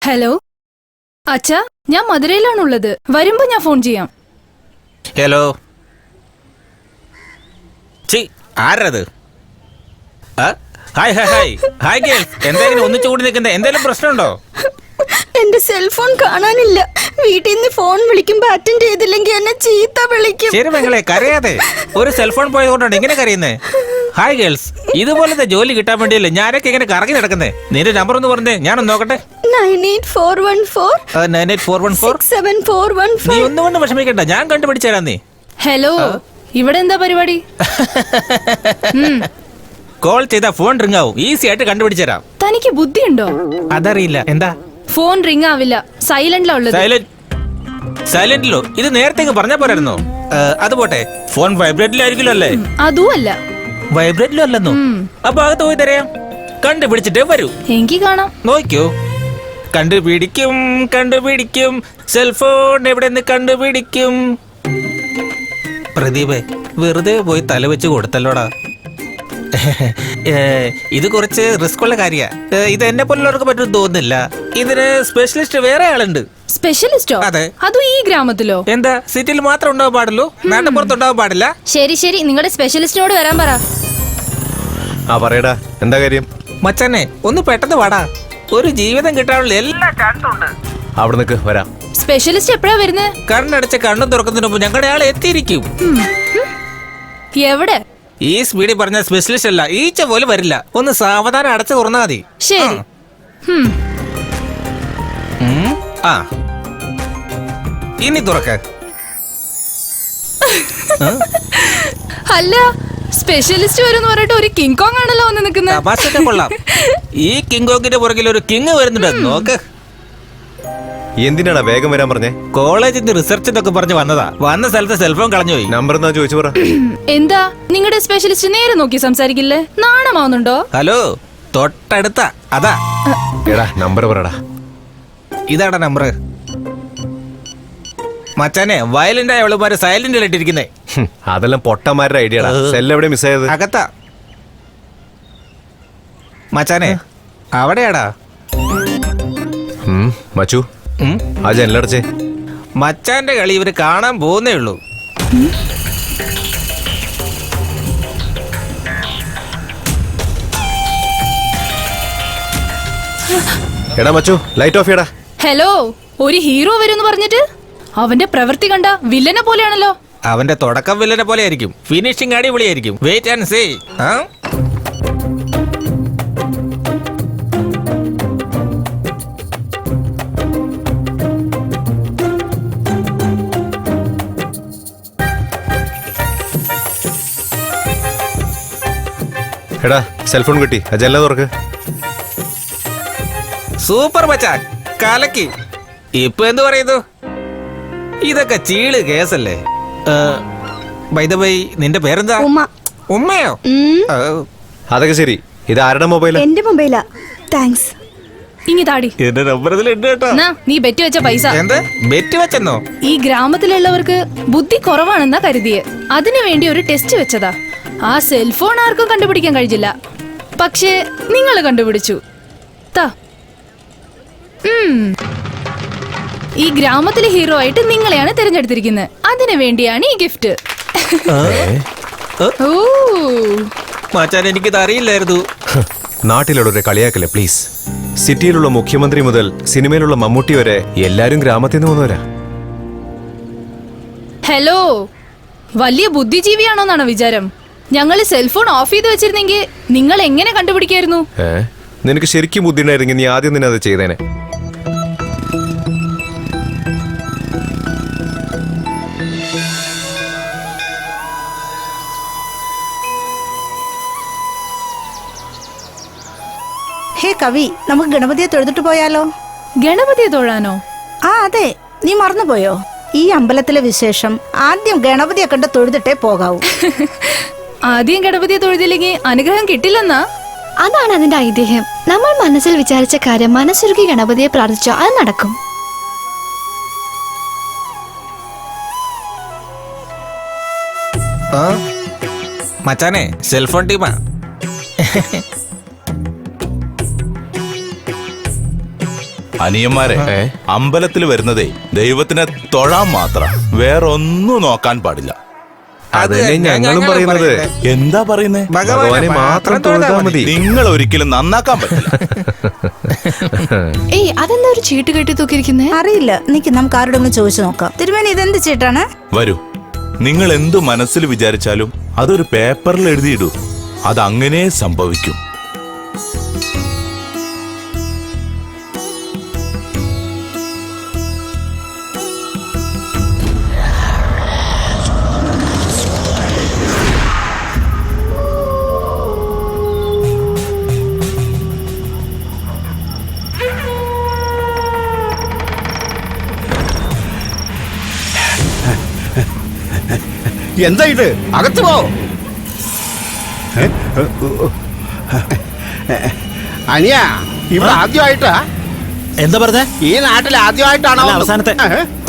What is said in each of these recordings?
Hello അച്ഛാ, ഞാൻ മധുരയിലാണുള്ളത്. വരുമ്പോ ഞാൻ ഫോൺ ചെയ്യാം. ഹലോ. ആരത്? Hi hi hi hi girls. എന്തായാലും ഒന്നിച്ചു കൂടി നിൽക്കുന്നത്? എന്തെങ്കിലും പ്രശ്നമുണ്ടോ? എന്റെ സെൽഫോൺ കാണാനില്ല. വീട്ടിൽ നിന്ന് ഫോൺ വിളിക്കുമ്പോ അറ്റൻഡ് ചെയ്തില്ലെങ്കിൽ എന്നെ ചീത്ത വിളിക്കും. ശരി പെങ്ങളെ, കരയാതെ. ഒരു സെൽഫോൺ പോയതുകൊണ്ടാണ് ഇങ്ങനെ കരയുന്നേ. ഹായ് ഗേൾസ്, ഇതുപോലത്തെ ജോലി കിട്ടാൻ വേണ്ടിയല്ലേ ഞാനൊക്കെ ഇങ്ങനെ കറങ്ങി നടക്കുന്നേ. നിന്റെ നമ്പർ ഒന്ന് പറഞ്ഞേ, ഞാനൊന്ന് നോക്കട്ടെ. 9841467414. നീ ഒന്നുകൊണ്ട് വിഷമിക്കണ്ട, ഞാൻ കണ്ടുപിടിച്ചു തരാം. നീ ഹലോ, ഇവിടെ എന്താ പരിപാടി? കോൾ ചെയ്താ ഫോൺ റിംഗ് ആവും. ഈസി ആയിട്ട് കണ്ടുപിടിച്ചു തരാം. തനിക്ക് ബുദ്ധിയുണ്ടോ? അതറിയില്ല. എന്താ? ഫോൺ റിംഗ് ആവില്ല, സൈലന്റിലാ ഉള്ളത്. സൈലന്റിലോ? ഇത് നേരത്തെ പറഞ്ഞാ പോരായിരുന്നോ? അത് പോട്ടെ, ഫോൺ വൈബ്രേറ്റിലായിരിക്കുമല്ലോ അല്ലേ? അതും അല്ല. വൈബ്രേറ്റിലും അല്ലെന്നോ? അപ്പൊ അകത്ത് പോയി തരാം. കണ്ടുപിടിച്ചിട്ടേ വരൂ. എനിക്ക് കാണാം. നോക്കിയോ? കണ്ടുപിടിക്കും കണ്ടുപിടിക്കും, സെൽഫോൺ എവിടെ നിന്ന് കണ്ടുപിടിക്കും. പ്രദീപേ, വെറുതെ പോയി തല വെച്ച് കൊടുത്തല്ലോടാ. ഇത് കുറച്ച് റിസ്ക് ഉള്ള കാര്യ. ഇത് എന്നെ പോലുള്ളവർക്ക് പറ്റും തോന്നുന്നില്ല. ഇതിന് സ്പെഷ്യലിസ്റ്റ് വേറെ ആളുണ്ട്. സ്പെഷ്യലിസ്റ്റോ? അതെ. അതും ഈ ഗ്രാമത്തിലോ? എന്താ, സിറ്റിയിൽ മാത്രം ഉണ്ടാവാൻ പാടുള്ളൂ? നാട്ടിൻപുറത്ത് ഉണ്ടാവാൻ പാടില്ല? ശരി ശരി, നിങ്ങളുടെ സ്പെഷ്യലിസ്റ്റിനോട് വരാൻ പറ. പറയടാ, എന്താ കാര്യം? മച്ചാനെ, ഒന്ന് പെട്ടെന്ന് വാടാ. ഒരു ജീവിതം കിട്ടാനുള്ള എല്ലാ ചാൻസും ഉണ്ട്. അവിടെ നിൽക്ക്, വരാം. സ്പെഷ്യലിസ്റ്റ് എപ്പോഴാ വരുന്നത്? കണ്ണടച്ച് കണ്ണും തുറക്കുന്നതിന് മുമ്പ് ഞങ്ങളുടെ ആൾ എത്തിയിരിക്കും. എവിടെ? ഈ സ്പീഡിൽ പറഞ്ഞ സ്പെഷ്യലിസ്റ്റ് അല്ല, ഈച്ച പോലും വരില്ല. ഒന്ന് സാവധാനം അടച്ചു തുറന്നാ മതി. ശരി. ആ, ഇനി തുറക്ക. അല്ല, സ്പെഷ്യലിസ്റ്റ് വരും പറഞ്ഞിട്ട് ഒരു കിങ് കോങ് ആണല്ലോ വന്ന് നിൽക്കുന്നത്. തമാശയൊക്കെ കൊള്ളാം. ഈ കിങ് കോങ്ങിന്റെ പുറകിൽ ഒരു കിങ് വരുന്നുണ്ട്. നോക്ക്. എന്തിനാടാ വേഗം വരാൻ പറഞ്ഞേ? കോളേജിൽ നിന്ന് റിസർച്ച് എന്നൊക്കെ പറഞ്ഞു വന്നതാ. വന്ന സ്ഥലത്ത് സെൽഫോൺ കളഞ്ഞുപോയി. നമ്പർ എന്നാ ചോദിച്ചു പറ. എന്താ നിങ്ങളുടെ സ്പെഷ്യലിസ്റ്റ് നേരെ നോക്കി സംസാരിക്കില്ലേ? നാണമാവുന്നുണ്ടോ? ഹലോ, തൊട്ടടുത്ത അതാ. എടാ, നമ്പർ പറടാ. ഇതാടാ നമ്പർ. മച്ചാനെ, വയലന്റ് ആയ അവളുമാര് സൈലന്റ് ഇട്ടിരിക്കുന്നേ. അതെല്ലാം പൊട്ടന്മാരുടെ ഐഡിയ. സെൽ എവിടെ മിസ് ആയത്? അകത്താ. മച്ചാനെ, അവിടെയാടാ. മച്ചു, ആ ജനലടച്ചേ. മച്ചാന്റെ കളി ഇവര് കാണാൻ പോകുന്നേ ഉള്ളൂ. എടാ മച്ചു, ലൈറ്റ് ഓഫ് ചെയ്യടാ. ഹലോ, ഒരു ഹീറോ വരുമെന്ന് പറഞ്ഞിട്ട് അവന്റെ പ്രവൃത്തി കണ്ട വില്ലനെ പോലെയാണല്ലോ. അവന്റെ തുടക്കം വില്ലനെ പോലെ ആയിരിക്കും, ഫിനിഷിംഗ് അടിപൊളിയായിരിക്കും. Wait and see. എടാ, സെൽഫോൺ കിട്ടി. ആ ജനല തുറക്ക്. സൂപ്പർ മച്ചാ, കലക്കി. ഇപ്പൊ എന്ത് പറയുന്നു? ഇതൊക്കെ ചീള് കേസല്ലേ. ബൈ ദ ബൈ, നിന്റെ പേരെന്താ? ഉമ്മയോ? അതൊക്കെ ശരി. ഇത് ആരുടെ മൊബൈലാ? എന്റെ മൊബൈലാ. താങ്ക്സ്. ഇങ്ങി താടി. എന്റെ നമ്പർ ഇതിലുണ്ട് കേട്ടോ. നീ ബെറ്റ് വെച്ച പൈസ. എന്ത് ബെറ്റ് വെച്ചെന്നോ? ഈ ഗ്രാമത്തിലുള്ളവർക്ക് ബുദ്ധി കുറവാണെന്നാ കരുതിയെ. അതിനു വേണ്ടി ഒരു ടെസ്റ്റ് വെച്ചതാ. ആ സെൽഫോൺ ആർക്കും കണ്ടുപിടിക്കാൻ കഴിഞ്ഞില്ല, പക്ഷേ നിങ്ങൾ കണ്ടുപിടിച്ചു. ഈ ഗ്രാമത്തിലെ ഹീറോ ആയിട്ട് നിങ്ങളെയാണ് തിരഞ്ഞെടുത്തിരിക്കുന്നത്. അതിനു വേണ്ടിയാണ് ഈ ഗിഫ്റ്റ്. മച്ചാൻ, എനിക്കിത് അറിയില്ലായിരുന്നു. നാട്ടിലുള്ളവരെ കളിയാക്കല്ലേ പ്ലീസ്. സിറ്റിയിലുള്ള മുഖ്യമന്ത്രി മുതൽ സിനിമയിലുള്ള മമ്മൂട്ടി വരെ എല്ലാരും ഗ്രാമത്തിൽ നിന്ന് വന്നവരാ. ഹലോ, വലിയ ബുദ്ധിജീവിയാണോന്നാണോ വിചാരം? ഞങ്ങൾ സെൽഫോൺ ഓഫ് ചെയ്ത് വെച്ചിരുന്നെങ്കിൽ നിങ്ങൾ എങ്ങനെ കണ്ടുപിടിക്കായിരുന്നു? നിനക്ക് ശരിക്കും ബുദ്ധി ഉണ്ടായിരുന്നെങ്കിൽ നീ ആദ്യം തന്നെ അത് ചെയ്തേനെ. ഹേ കവി, നമുക്ക് ഗണപതിയെ തൊഴുതിട്ട് പോയാലോ? ഗണപതിയെ തൊഴാനോ? അതെ, നീ മറന്നുപോയോ? ഈ അമ്പലത്തിലെ വിശേഷം ആദ്യം ഗണപതിയെ കണ്ട് തൊഴുതിട്ടേ പോകാവൂ. ആദ്യം ഗണപതിയെ തൊഴുതില്ലെങ്കിൽ അനുഗ്രഹം കിട്ടില്ലെന്നാ? അതാണ് അതിന്റെ ഐതിഹ്യം. നമ്മൾ മനസ്സിൽ വിചാരിച്ച കാര്യം മനസ്സുരുക്കി ഗണപതിയെ പ്രാർത്ഥിച്ചോ അത് നടക്കും. മച്ചാനെ, സെൽഫോൺ ടീമാ. അനിയന്മാരെ അമ്പലത്തിൽ വരുന്നതേ ദൈവത്തിനെ തൊഴാൻ മാത്രം, വേറൊന്നും നോക്കാൻ പാടില്ല. അതല്ലേ ഞങ്ങളും പറയുന്നത്. എന്താ പറയുന്നേ? ഭഗവാനെ മാത്രം തൊഴുതാ മതി. നിങ്ങൾ ഒരിക്കലും നന്നാക്കാൻ പറ്റില്ല. ഏയ് അതെന്താ ഒരു ചീട്ട് കെട്ടി തൂക്കിയിരിക്കുന്നേ? അറിയില്ല, നിക്ക് നമുക്ക് ആരോടൊന്ന് ചോദിച്ചു നോക്കാം. തിരുമേനി ഇതെന്ത് ചീട്ടാണ്? വരൂ, നിങ്ങൾ എന്തു മനസ്സിൽ വിചാരിച്ചാലും അതൊരു പേപ്പറിൽ എഴുതിയിടൂ. അതങ്ങനെ സംഭവിക്കും. എന്താ ഇത്? അകത്ത് പോ. അനിയ, ഇവിടെ ആദ്യമായിട്ടാ? എന്താ പറഞ്ഞേ? ഈ നാട്ടിൽ ആദ്യമായിട്ടാണോ? അവസാനത്തെ.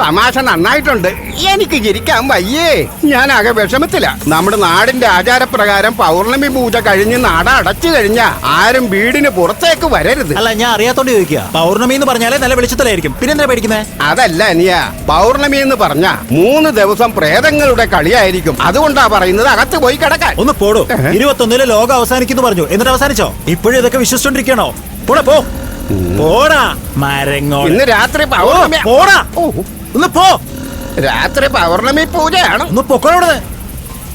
തമാശ നന്നായിട്ടുണ്ട്. എനിക്ക് ചിരിക്കാൻ വയ്യേ. ഞാൻ ആകെ വിഷമത്തില. നമ്മുടെ നാടിന്റെ ആചാരപ്രകാരം പൗർണമി പൂജ കഴിഞ്ഞ് നട അടച്ചു കഴിഞ്ഞ ആരും വീടിന് പുറത്തേക്ക് വരരുത്. അല്ല, ഞാൻ അറിയാത്തോണ്ട് ചോദിക്കുക. പൗർണമി എന്ന് പറഞ്ഞാലേ നല്ല വെളിച്ചത്തിലായിരിക്കും. പിന്നെന്താ പേടിക്കുന്നേ? അതല്ല അനിയ, പൗർണമി എന്ന് പറഞ്ഞ 3 ദിവസം പ്രേതങ്ങളുടെ കളിയായിരിക്കും. അതുകൊണ്ടാ പറയുന്നത് അകത്ത് പോയി കിടക്കാൻ. ഒന്ന് പോടൂ. 21 ലോകം അവസാനിക്കുന്നു പറഞ്ഞു, എന്നിട്ട് അവസാനിച്ചോ? ഇപ്പോഴും ഇതൊക്കെ വിശ്വസിച്ചോണ്ടിരിക്കണോ? പോടാ, പോ. പോടാ മരങ്ങോ. ഇന്ന് രാത്രി പൗർണമി. പോടാ, ഒന്ന് പോ. രാത്രി പൗർണമി പൂജയാണ്. ഒന്ന് പൊക്കോളൂടെ.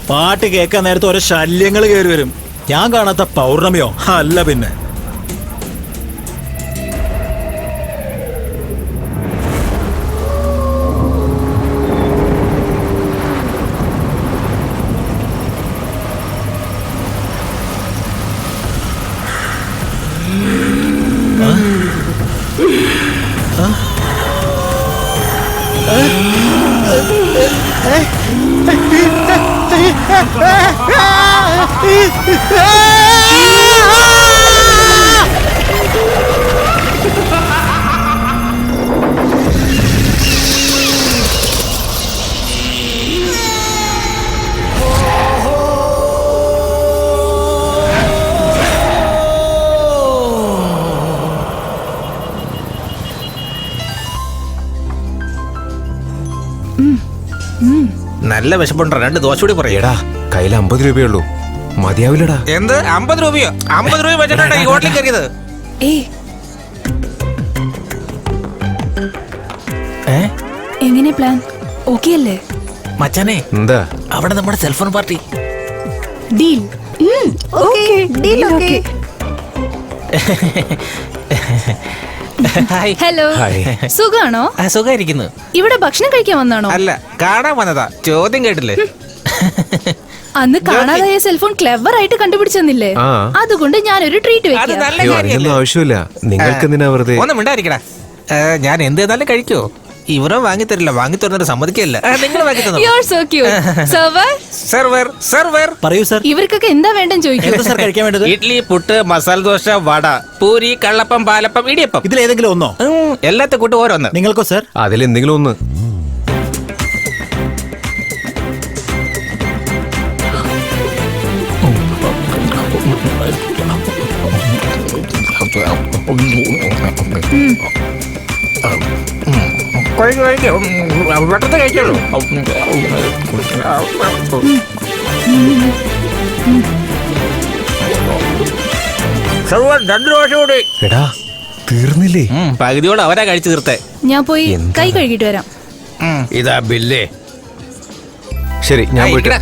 പാട്ട് കേൾക്കാൻ നേരത്തെ ഓരോ ശല്യങ്ങൾ കയറി വരും. ഞാൻ കാണാത്ത പൗർണമിയോ? അല്ല പിന്നെ. നല്ല വിശപ്പുണ്ടോ? 2 ദോശ കൂടി പറയാ. എടാ, കയ്യിൽ 50 രൂപയുള്ളൂ. മതിയാവില്ലടാ. എന്ത് 50 രൂപയോ? 50 രൂപ വെച്ചിട്ടാണ് ഈ ഹോട്ടലിൽ കയറിയത്. എങ്ങനെ പ്ലാൻ? ഓക്കെ അല്ലേ? മച്ചാനെ, എന്താ? അവിടെ നമ്മുടെ cellphone party. Deal. Hi. Hello, hi. സുഖാണോ? സുഖായിരിക്കുന്നു. ഇവിടെ ഭക്ഷണം കഴിക്കാൻ വന്നാണോ? അല്ല, കാണാൻ വന്നതാ. ചോദ്യം കേട്ടില്ലേ? അന്ന് കാണാതായ സെൽഫോൺ ക്ലെവർ ആയിട്ട് കണ്ടുപിടിച്ചെന്നില്ലേ? ആ. അതുകൊണ്ട് ഞാനൊരു ട്രീറ്റ് അത് വെക്കാം. നല്ല അയ്യോ, കാര്യല്ലേ? അതിനൊന്നും ആവശ്യമില്ല. നിങ്ങൾക്ക് എന്തിനാ വെറുതെ? ഒന്നും മിണ്ടായിരിക്കടാ. ഞാൻ എന്ത് ചെയ്താലും കഴിക്കോ? ഇവരോ വാങ്ങിത്തരില്ല. വാങ്ങിത്തരുന്നൊരു സമ്മതിക്കല്ല. നിങ്ങൾ വാങ്ങി തന്നോ? You're so cute. Server? Server. പറയൂ സർ. ഇവർക്കൊക്കെ എന്താ വേണ്ടെന്ന് ചോദിക്കൂ. എന്താ സർ കഴിക്കാൻ വേണ്ടത്? ഇഡ്ലി, പുട്ട്, മസാല ദോശ, വട, പൂരി, കള്ളപ്പം, പാലപ്പം, ഇടിയപ്പം. ഇതിലേതെങ്കിലും ഒന്നോ? എല്ലാത്തെ കൂട്ട് ഓരോന്ന്. നിങ്ങൾക്കോ സർ? അതിലെന്തെങ്കിലും ഒന്ന്. വെട്ടത്ത് കഴിക്കുള്ളൂ. സെർവർ 2 ദോശ കൂടി. എടാ, തീർന്നില്ലേ? പകുതിയോടെ അവരാ കഴിച്ചു തീർത്തേ. ഞാൻ പോയി കൈ കഴുകിട്ട് വരാം. ഇതാ ബില്ലേ. ശരി, ഞാൻ പോയിട്ട്. ഇരിക്കടാ.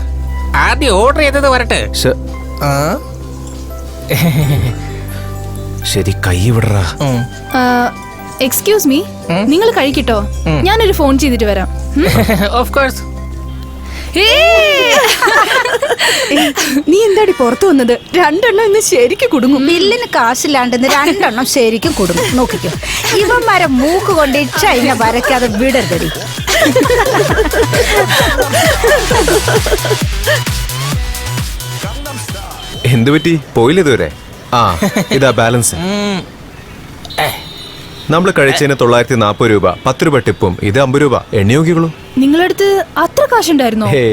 ആദ്യം ഓർഡർ ചെയ്തത് വരട്ടെ. ശരി, കൈ വിടറാ. എക്സ്ക്യൂസ് മീ, നിങ്ങൾ കഴിക്കട്ടോ. ഞാനൊരു ഫോൺ ചെയ്തിട്ട് വരാം. Of course. നീ എന്താടി പുറത്തു വന്നത്? 2 എണ്ണം ഇന്ന് ശരിക്കും കുടുങ്ങും. ബില്ലിന് കാശില്ലാണ്ടെന്ന് 2 എണ്ണം ശരിക്കും കുടുങ്ങും. നോക്കിക്കോ, ഇവന്മാരെ മൂക്ക് കൊണ്ട് ഇച്ച അതിനെ വരയ്ക്കാതെ വിടരുതടി. എന്ത് പറ്റി? പോയില്ല ഇതുവരെ? ആ, ഇതാ ബാലൻസ്. നമ്മൾ കഴിച്ചതിന് 940 രൂപ, 10 രൂപ ടിപ്പും, ഇത് 50 രൂപ. എണ്ണി നോക്കിക്കോളൂ. നിങ്ങളടുത്ത് അത്ര കാശുണ്ടായിരുന്നോ? ഹേ,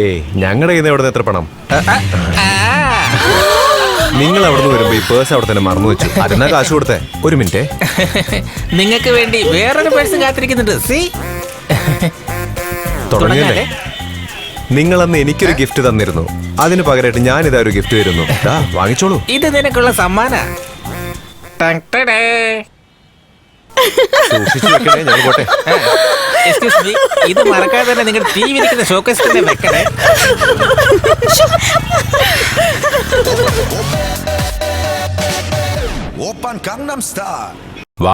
ഞങ്ങളുടെ കയ്യിൽ നിന്ന് എവിടെ നിന്ന് എത്ര പണം? നിങ്ങൾ അവിടുന്ന് വരുമ്പോ ഈ പേഴ്സ് അവിടെ തന്നെ മറന്നു വെച്ചു. അതെന്നാ കാശ് കൊടുത്തേ? ഒരു മിനിറ്റ്. നിങ്ങൾക്ക് വേണ്ടി വേറൊരു പേഴ്സ് കാത്തിരിക്കുന്നുണ്ട്. സി തുടങ്ങിയല്ലേ? നിങ്ങൾ അന്ന് എനിക്കൊരു ഗിഫ്റ്റ് തന്നിരുന്നു. അതിന് പകരമായിട്ട് ഞാൻ ഇതാ ഒരു ഗിഫ്റ്റ് തരുന്നു. ദാ, വാങ്ങിച്ചോളൂ. ഇത് നിനക്കുള്ള സമ്മാന. സൂക്ഷിച്ചു വെക്കണേ, ഞാൻ പോട്ടെ. എക്സ്ക്യൂസ് മീ, ഇത് മറക്കാതെ തന്നെ നിങ്ങൾ ടി വി ഇരിക്കുന്ന ഷോക്കേസ് തന്നെ വെക്കണേ. 오빤 강남스타일